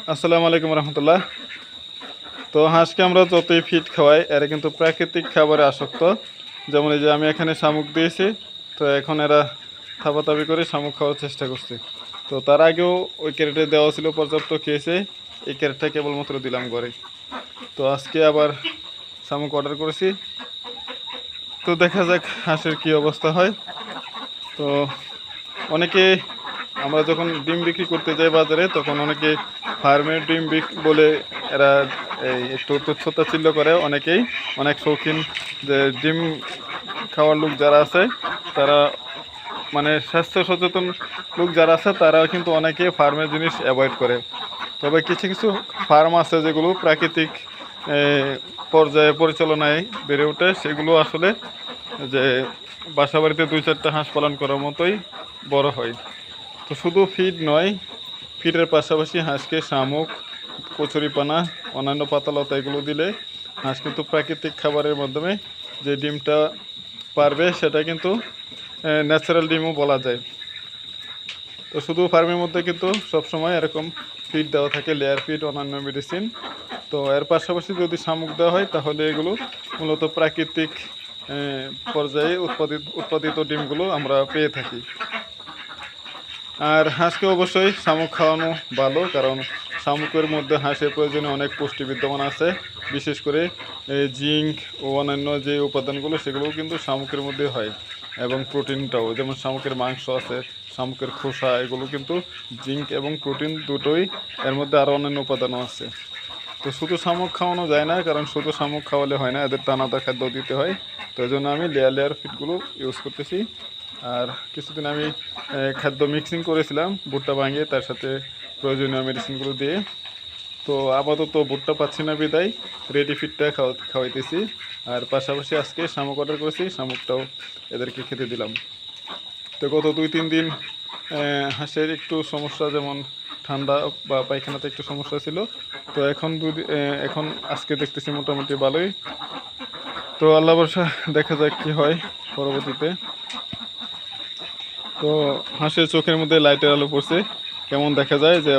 আসসালামু আলাইকুম রহমতুল্লাহ। তো হাঁসকে আমরা যতই ফিড খাওয়াই এরা কিন্তু প্রাকৃতিক খাবারে আসক্ত। যেমন এই যে আমি এখানে শামুক দিয়েছি, তো এখন এরা থাপাথাপি করে শামুক খাওয়ার চেষ্টা করছে। তো তার আগেও ওই ক্যারেটে দেওয়া ছিল, পর্যাপ্ত খেয়েছে। এই ক্যারেটটা কেবলমাত্র দিলাম ঘরে। তো আজকে আবার শামুক অর্ডার করেছি, তো দেখা যাক হাঁসের কী অবস্থা হয়। তো অনেকে আমরা যখন ডিম বিক্রি করতে যাই বাজারে, তখন অনেকে ফার্মের ডিম বলে এরা এই একটু তুচ্ছতাচ্ছিল্য করে। অনেকেই অনেক শৌখিন যে ডিম খাওয়ার লোক যারা আছে, তারা মানে স্বাস্থ্য সচেতন লোক যারা আছে, তারা কিন্তু অনেকে ফার্মের জিনিস অ্যাভয়েড করে। তবে কিছু কিছু ফার্ম আছে যেগুলো প্রাকৃতিক পর্যায়ে পরিচালনায় বেড়ে ওঠে, সেগুলো আসলে যে বাসা বাড়িতে 2-4টা হাঁস পালন করার মতোই বড় হয়। তো শুধু ফিড নয়, ফিডের পাশাপাশি হাঁসকে শামুক, কচুরিপানা, অন্যান্য পাতালতা এগুলো দিলে হাঁস কিন্তু প্রাকৃতিক খাবারের মাধ্যমে যে ডিমটা পারবে, সেটা কিন্তু ন্যাচারাল ডিমও বলা যায়। তো শুধু ফার্মের মধ্যে কিন্তু সবসময় এরকম ফিড দেওয়া থাকে, লেয়ার ফিড, অন্যান্য মেডিসিন। তো এর পাশাপাশি যদি শামুক দেওয়া হয়, তাহলে এগুলো মূলত প্রাকৃতিক পর্যায়ে উৎপাদিত ডিমগুলো আমরা পেয়ে থাকি। আর হাঁসকে অবশ্যই শামুক খাওয়ানো ভালো, কারণ শামুকের মধ্যে হাঁসের প্রয়োজনে অনেক পুষ্টি বিদ্যমান আছে। বিশেষ করে জিঙ্ক ও অন্যান্য যে উপাদানগুলো, সেগুলোও কিন্তু শামুকের মধ্যে হয়। এবং প্রোটিনটাও, যেমন শামুকের মাংস আছে, শামুকের খোসা, এগুলো কিন্তু জিঙ্ক এবং প্রোটিন দুটোই, এর মধ্যে আরও অন্যান্য উপাদানও আছে। তো শুধু শামুক খাওয়ানো যায় না, কারণ শুধু শামুক খাওয়ালে হয় না, এদের দানাদার খাদ্য দিতে হয়। তো এই জন্য আমি লেয়ার লেয়ার ফিডগুলো ইউজ করতেছি। আর কিছুদিন আমি খাদ্য মিক্সিং করেছিলাম, ভুট্টা ভাঙিয়ে তার সাথে প্রয়োজনীয় মেডিসিনগুলো দিয়ে। তো আপাতত ভুট্টা পাচ্ছি না বিদায় রেডি ফিডটা খাওয়াইতেছি। আর পাশাপাশি আজকে শামুক অর্ডার করেছি, শামুকটাও এদেরকে খেতে দিলাম। তো গত 2-3 দিন হাঁসের একটু সমস্যা, যেমন ঠান্ডা বা পায়খানাতে একটু সমস্যা ছিল। তো এখন আজকে দেখতেছি মোটামুটি ভালোই। তো আল্লাহ ভরসা, দেখা যাক কী হয় পরবর্তীতে। তো হাঁসের চোখের মধ্যে লাইটের আলো পড়ছে, কেমন দেখা যায় যে